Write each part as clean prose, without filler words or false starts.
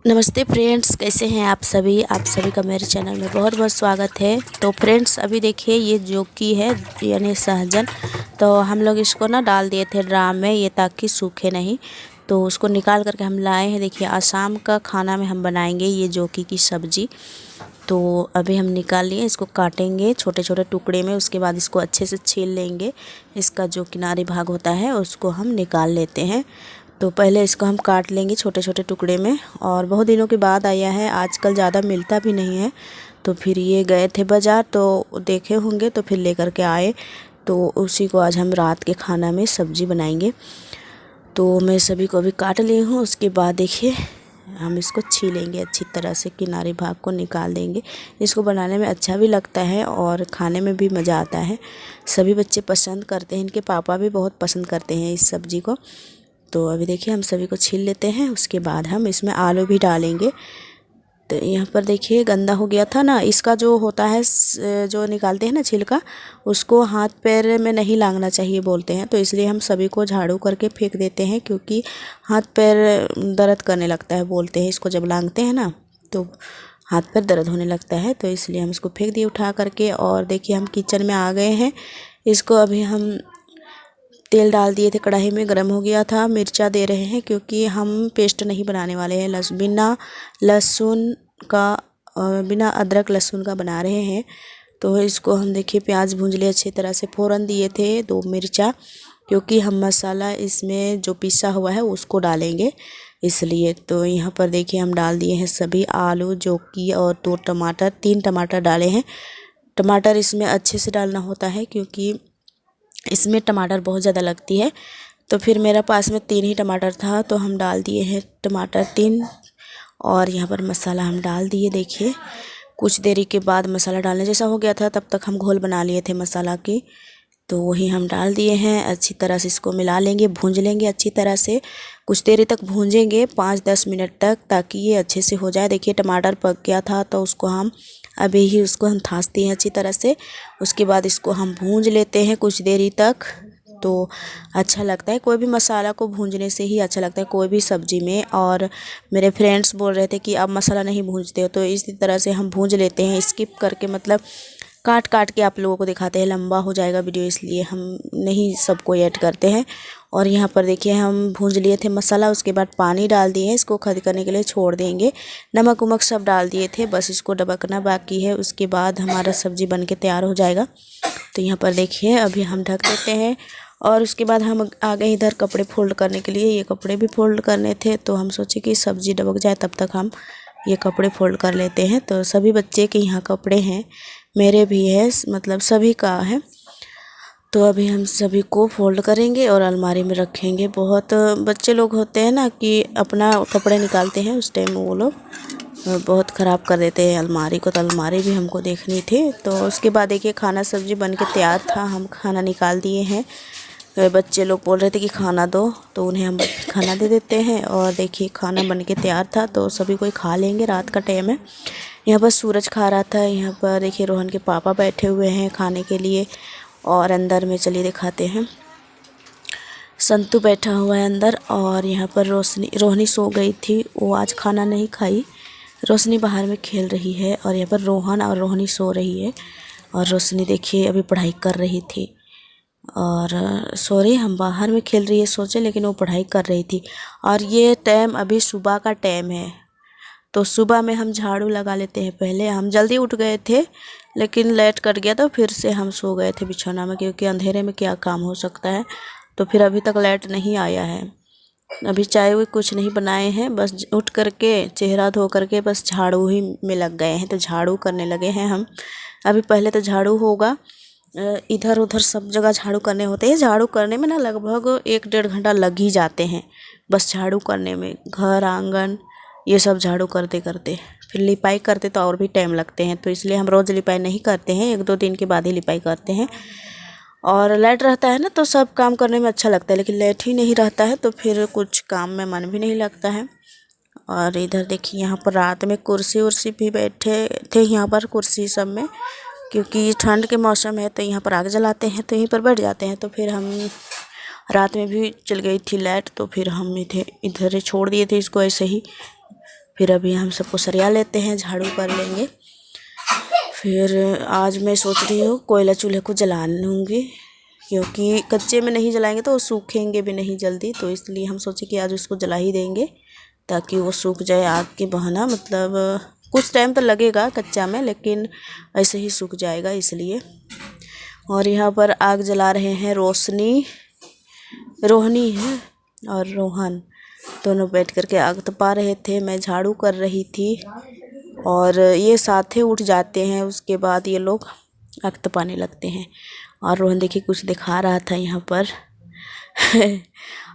नमस्ते फ्रेंड्स, कैसे हैं आप सभी का मेरे चैनल में बहुत बहुत स्वागत है। तो फ्रेंड्स, अभी देखिए ये जोकी है यानी सहजन। तो हम लोग इसको ना डाल दिए थे ड्राम में, ये ताकि सूखे नहीं। तो उसको निकाल करके हम लाए हैं। देखिए आज शाम का खाना में हम बनाएंगे ये जोकी की सब्ज़ी। तो अभी हम निकाल लिए, इसको काटेंगे छोटे छोटे टुकड़े में। उसके बाद इसको अच्छे से छील लेंगे। इसका जो किनारी भाग होता है उसको हम निकाल लेते हैं। तो पहले इसको हम काट लेंगे छोटे छोटे टुकड़े में। और बहुत दिनों के बाद आया है, आजकल ज़्यादा मिलता भी नहीं है। तो फिर ये गए थे बाज़ार, तो देखे होंगे तो फिर लेकर के आए। तो उसी को आज हम रात के खाना में सब्ज़ी बनाएंगे। तो मैं सभी को अभी काट ली हूँ। उसके बाद देखिए हम इसको छीलेंगे अच्छी तरह से, किनारे भाग को निकाल देंगे। इसको बनाने में अच्छा भी लगता है और खाने में भी मज़ा आता है। सभी बच्चे पसंद करते हैं, इनके पापा भी बहुत पसंद करते हैं इस सब्ज़ी को। तो अभी देखिए हम सभी को छील लेते हैं। उसके बाद हम इसमें आलू भी डालेंगे। तो यहाँ पर देखिए गंदा हो गया था ना, इसका जो होता है जो निकालते हैं ना छिलका, उसको हाथ पैर में नहीं लांघना चाहिए बोलते हैं। तो इसलिए हम सभी को झाड़ू करके फेंक देते हैं, क्योंकि हाथ पैर दर्द करने लगता है बोलते हैं। इसको जब लांघते हैं ना तो हाथ पैर दर्द होने लगता है। तो इसलिए हम इसको फेंक दिए उठा करके। और देखिए हम किचन में आ गए हैं। इसको अभी हम तेल डाल दिए थे, कढ़ाई में गर्म हो गया था। मिर्चा दे रहे हैं, क्योंकि हम पेस्ट नहीं बनाने वाले हैं, बिना लहसुन का बिना अदरक लहसुन का बना रहे हैं। तो इसको हम देखिए प्याज भूंज लिए अच्छी तरह से, फ़ौरन दिए थे 2 मिर्चा, क्योंकि हम मसाला इसमें जो पिसा हुआ है उसको डालेंगे इसलिए। तो यहाँ पर देखिए हम डाल दिए हैं सभी आलू, जोकी और 2 टमाटर, 3 टमाटर डाले हैं। टमाटर इसमें अच्छे से डालना होता है, क्योंकि इसमें टमाटर बहुत ज़्यादा लगती है। तो फिर मेरे पास में 3 ही टमाटर था, तो हम डाल दिए हैं टमाटर 3। और यहाँ पर मसाला हम डाल दिए। देखिए कुछ देरी के बाद मसाला डालने जैसा हो गया था, तब तक हम घोल बना लिए थे मसाला की। तो वही हम डाल दिए हैं। अच्छी तरह से इसको मिला लेंगे, भूंज लेंगे अच्छी तरह से। कुछ देरी तक भूंजेंगे, 5-10 मिनट तक, ताकि ये अच्छे से हो जाए। देखिए टमाटर पक गया था, तो उसको हम अभी ही उसको हम थाँसते हैं अच्छी तरह से। उसके बाद इसको हम भूंज लेते हैं कुछ देरी तक। तो अच्छा लगता है, कोई भी मसाला को भूंजने से ही अच्छा लगता है कोई भी सब्ज़ी में। और मेरे फ्रेंड्स बोल रहे थे कि आप मसाला नहीं भूंजते हो, तो इसी तरह से हम भूंज लेते हैं, स्किप करके, मतलब काट काट के आप लोगों को दिखाते हैं, लंबा हो जाएगा वीडियो, इसलिए हम नहीं सबको ऐड करते हैं। और यहाँ पर देखिए हम भूंज लिए थे मसाला। उसके बाद पानी डाल दिए हैं, इसको खद करने के लिए छोड़ देंगे। नमक वमक सब डाल दिए थे, बस इसको डबकना बाकी है। उसके बाद हमारा सब्ज़ी बन के तैयार हो जाएगा। तो यहाँ पर देखिए अभी हम ढक देते हैं। और उसके बाद हम आ गए इधर कपड़े फोल्ड करने के लिए। ये कपड़े भी फोल्ड करने थे, तो हम सोचे कि सब्ज़ी डबक जाए तब तक हम ये कपड़े फोल्ड कर लेते हैं। तो सभी बच्चे के यहाँ कपड़े हैं, मेरे भी है, मतलब सभी का है। तो अभी हम सभी को फोल्ड करेंगे और अलमारी में रखेंगे। बहुत बच्चे लोग होते हैं ना कि अपना कपड़े निकालते हैं, उस टाइम वो लोग बहुत ख़राब कर देते हैं अलमारी को। तो अलमारी भी हमको देखनी थी। तो उसके बाद देखिए खाना सब्ज़ी बन के तैयार था, हम खाना निकाल दिए हैं। बच्चे लोग बोल रहे थे कि खाना दो, तो उन्हें हम खाना दे देते हैं। और देखिए खाना बन के तैयार था, तो सभी कोई खा लेंगे, रात का टाइम है। यहाँ पर सूरज खा रहा था। यहाँ पर देखिए रोहन के पापा बैठे हुए हैं खाने के लिए। और अंदर में चलिए दिखाते हैं, संतू बैठा हुआ है अंदर। और यहाँ पर रोहनी सो गई थी, वो आज खाना नहीं खाई। रोशनी बाहर में खेल रही है, और यहाँ पर रोहन और रोहनी सो रही है। और रोशनी देखिए अभी पढ़ाई कर रही थी। और सॉरी, हम बाहर में खेल रही है सोचे, लेकिन वो पढ़ाई कर रही थी। और ये टाइम अभी सुबह का टाइम है, तो सुबह में हम झाड़ू लगा लेते हैं। पहले हम जल्दी उठ गए थे, लेकिन लाइट कट गया, तो फिर से हम सो गए थे बिछौना में, क्योंकि अंधेरे में क्या काम हो सकता है। तो फिर अभी तक लाइट नहीं आया है। अभी चाय हुई कुछ नहीं बनाए हैं, बस उठ करके चेहरा धो करके बस झाड़ू ही में लग गए हैं। तो झाड़ू करने लगे हैं हम अभी। पहले तो झाड़ू होगा, इधर उधर सब जगह झाड़ू करने होते हैं। झाड़ू करने में ना लगभग 1-1.5 घंटा लग ही जाते हैं, बस झाड़ू करने में। घर आंगन ये सब झाड़ू करते करते, फिर लिपाई करते तो और भी टाइम लगते हैं। तो इसलिए हम रोज़ लिपाई नहीं करते हैं, 1-2 दिन के बाद ही लिपाई करते हैं। और लाइट रहता है ना, तो सब काम करने में अच्छा लगता है, लेकिन लाइट ही नहीं रहता है तो फिर कुछ काम में मन भी नहीं लगता है। और इधर देखिए यहाँ पर रात में कुर्सी उर्सी भी बैठे थे, यहाँ पर कुर्सी सब में, क्योंकि ठंड के मौसम है तो यहाँ पर आग जलाते हैं, तो यहीं पर बैठ जाते हैं। तो फिर हम रात में भी चल गई थी लाइट, तो फिर हम इधर छोड़ दिए थे इसको ऐसे ही। फिर अभी हम सबको सरिया लेते हैं, झाड़ू कर लेंगे। फिर आज मैं सोच रही हूँ कोयला चूल्हे को जला लूँगी, क्योंकि कच्चे में नहीं जलाएंगे तो वो सूखेंगे भी नहीं जल्दी। तो इसलिए हम सोचे कि आज उसको जला ही देंगे ताकि वो सूख जाए। आग की बहाना मतलब कुछ टाइम तो लगेगा कच्चा में, लेकिन ऐसे ही सूख जाएगा इसलिए। और यहाँ पर आग जला रहे हैं रोहनी है और रोहन, दोनों बैठ करके आग तपा रहे थे। मैं झाड़ू कर रही थी और ये साथ ही उठ जाते हैं, उसके बाद ये लोग आग तपाने लगते हैं। और रोहन देखिए कुछ दिखा रहा था यहाँ पर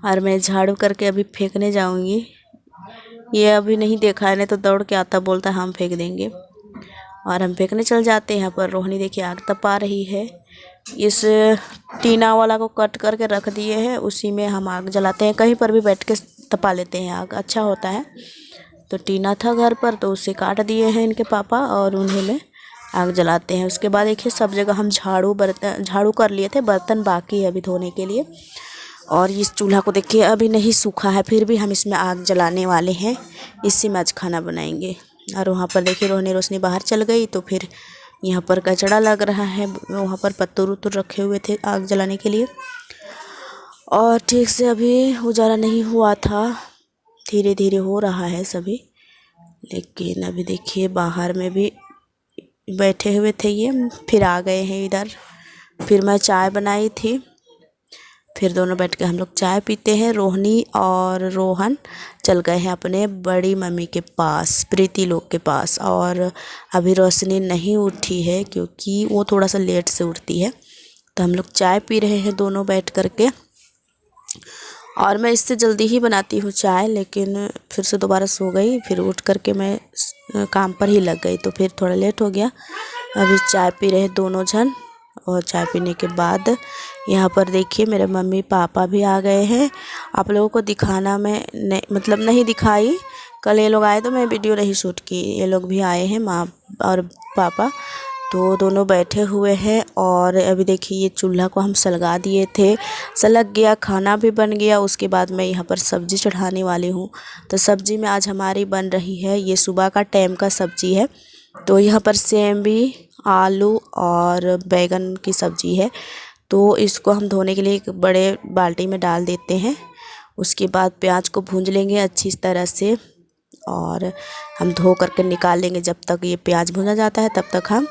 और मैं झाड़ू करके अभी फेंकने जाऊँगी। ये अभी नहीं देखा है, नहीं तो दौड़ के आता, बोलता हम फेंक देंगे, और हम फेंकने चल जाते हैं। यहाँ पर रोहिणी देखिए आग तपा रही है। इस टीना वाला को कट करके रख दिए हैं, उसी में हम आग जलाते हैं। कहीं पर भी बैठ के तपा लेते हैं, आग अच्छा होता है। तो टीना था घर पर तो उसे काट दिए हैं इनके पापा और उन्हें में आग जलाते हैं। उसके बाद देखिए सब जगह हम झाड़ू कर लिए थे, बर्तन बाकी है अभी धोने के लिए। और इस चूल्हा को देखिए अभी नहीं सूखा है, फिर भी हम इसमें आग जलाने वाले हैं, इसी में आज खाना बनाएंगे। और वहाँ पर देखिए रोशनी बाहर चल गई, तो फिर यहाँ पर कचड़ा लग रहा है। वहाँ पर पत्तूर उत्तूर रखे हुए थे आग जलाने के लिए, और ठीक से अभी उजाला नहीं हुआ था, धीरे धीरे हो रहा है सभी। लेकिन अभी देखिए बाहर में भी बैठे हुए थे ये, फिर आ गए हैं इधर। फिर मैं चाय बनाई थी, फिर दोनों बैठ के हम लोग चाय पीते हैं। रोहिणी और रोहन चल गए हैं अपने बड़ी मम्मी के पास, प्रीति लोग के पास। और अभी रोशनी नहीं उठी है क्योंकि वो थोड़ा सा लेट से उठती है। तो हम लोग चाय पी रहे हैं दोनों बैठ करके। और मैं इससे जल्दी ही बनाती हूँ चाय, लेकिन फिर से दोबारा सो गई, फिर उठ करके मैं काम पर ही लग गई, तो फिर थोड़ा लेट हो गया। अभी चाय पी रहे दोनों जन, और चाय पीने के बाद यहाँ पर देखिए मेरे मम्मी पापा भी आ गए हैं। आप लोगों को दिखाना मैं नहीं दिखाई, कल ये लोग आए तो मैं वीडियो नहीं शूट की। ये लोग भी आए हैं, माँ और पापा, तो दोनों बैठे हुए हैं। और अभी देखिए ये चूल्हा को हम सलगा दिए थे, सलग गया, खाना भी बन गया। उसके बाद मैं यहाँ पर सब्ज़ी चढ़ाने वाली हूँ। तो सब्ज़ी में आज हमारी बन रही है, ये सुबह का टाइम का सब्ज़ी है। तो यहाँ पर सेमी, आलू और बैगन की सब्ज़ी है। तो इसको हम धोने के लिए एक बड़े बाल्टी में डाल देते हैं। उसके बाद प्याज को भूंज लेंगे अच्छी तरह से, और हम धो करके निकाल लेंगे। जब तक ये प्याज भुना जाता है तब तक हम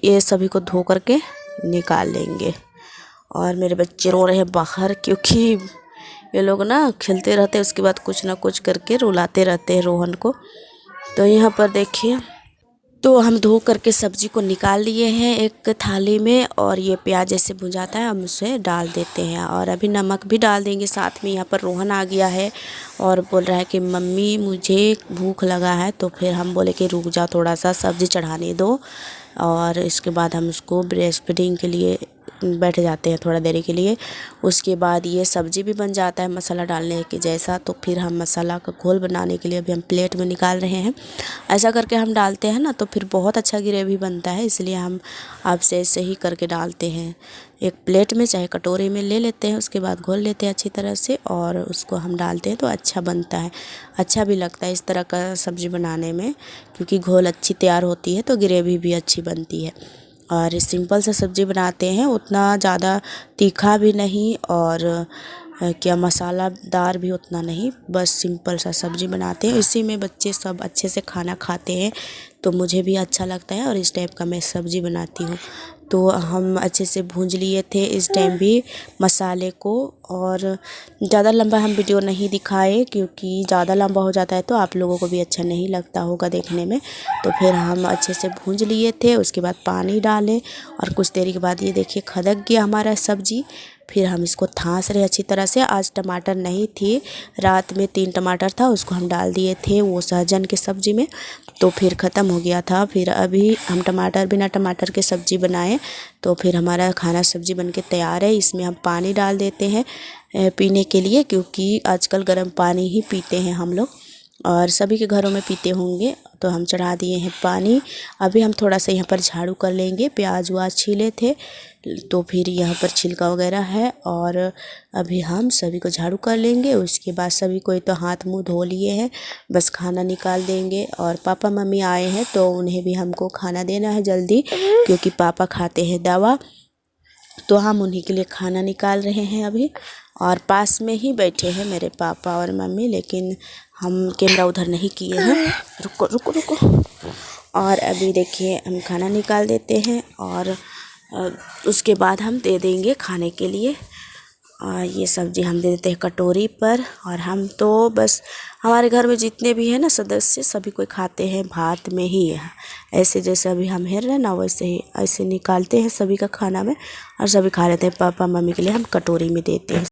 ये सभी को धो करके निकाल लेंगे। और मेरे बच्चे रो रहे हैं बाहर, क्योंकि ये लोग ना खेलते रहते हैं, उसके बाद कुछ ना कुछ करके रुलाते रहते हैं रोहन को। तो यहाँ पर देखिए, तो हम धो करके सब्ज़ी को निकाल लिए हैं एक थाली में, और ये प्याज जैसे भुंजाता है हम उसे डाल देते हैं। और अभी नमक भी डाल देंगे साथ में। यहाँ पर रोहन आ गया है और बोल रहा है कि मम्मी मुझे भूख लगा है। तो फिर हम बोले कि रुक जाओ, थोड़ा सा सब्ज़ी चढ़ाने दो, और इसके बाद हम उसको ब्रेस्ट फीडिंग के लिए बैठ जाते हैं थोड़ा देरी के लिए। उसके बाद ये सब्ज़ी भी बन जाता है मसाला डालने के जैसा। तो फिर हम मसाला का घोल बनाने के लिए अभी हम प्लेट में निकाल रहे हैं। ऐसा करके हम डालते हैं ना तो फिर बहुत अच्छा ग्रेवी बनता है, इसलिए हम आपसे ऐसे ही करके डालते हैं। एक प्लेट में चाहे कटोरी में ले लेते हैं, उसके बाद घोल लेते हैं अच्छी तरह से, और उसको हम डालते हैं तो अच्छा बनता है, अच्छा भी लगता है इस तरह का सब्ज़ी बनाने में, क्योंकि घोल अच्छी तैयार होती है तो ग्रेवी भी अच्छी बनती है। और सिंपल सा सब्ज़ी बनाते हैं, उतना ज़्यादा तीखा भी नहीं और क्या मसालादार भी उतना नहीं, बस सिंपल सा सब्ज़ी बनाते हैं। इसी में बच्चे सब अच्छे से खाना खाते हैं, तो मुझे भी अच्छा लगता है और इस टाइप का मैं सब्ज़ी बनाती हूँ। तो हम अच्छे से भूंज लिए थे इस टाइम भी मसाले को। और ज़्यादा लंबा हम वीडियो नहीं दिखाए, क्योंकि ज़्यादा लंबा हो जाता है तो आप लोगों को भी अच्छा नहीं लगता होगा देखने में। तो फिर हम अच्छे से भूंज लिए थे, उसके बाद पानी डाले, और कुछ देरी के बाद ये देखिए खदक गया हमारा सब्ज़ी। फिर हम इसको थांस रहे अच्छी तरह से। आज टमाटर नहीं थी, रात में 3 टमाटर था, उसको हम डाल दिए थे वो सहजन के सब्ज़ी में, तो फिर ख़त्म हो गया था। फिर अभी हम बिना टमाटर के सब्ज़ी बनाए, तो फिर हमारा खाना सब्ज़ी बनके तैयार है। इसमें हम पानी डाल देते हैं पीने के लिए, क्योंकि आजकल गर्म पानी ही पीते हैं हम लोग। और सभी के घरों में पीते होंगे। तो हम चढ़ा दिए हैं पानी। अभी हम थोड़ा सा यहाँ पर झाड़ू कर लेंगे, प्याज वाज छीले थे तो फिर यहाँ पर छिलका वगैरह है, और अभी हम सभी को झाड़ू कर लेंगे। उसके बाद सभी कोई तो हाथ मुंह धो लिए हैं, बस खाना निकाल देंगे। और पापा मम्मी आए हैं तो उन्हें भी हमको खाना देना है जल्दी, क्योंकि पापा खाते हैं दवा, तो हम उन्हीं के लिए खाना निकाल रहे हैं अभी। और पास में ही बैठे हैं मेरे पापा और मम्मी, लेकिन हम कैमरा उधर नहीं किए हैं। रुको रुको रुको। और अभी देखिए हम खाना निकाल देते हैं, और उसके बाद हम दे देंगे खाने के लिए। और ये सब्ज़ी हम दे देते हैं कटोरी पर। और हम तो बस हमारे घर में जितने भी हैं ना सदस्य, सभी कोई खाते हैं भात में ही है। ऐसे जैसे अभी हम हेर रहे हैं ना, वैसे ही ऐसे निकालते हैं सभी का खाना में, और सभी खा लेते हैं। पापा मम्मी के लिए हम कटोरी में देते हैं।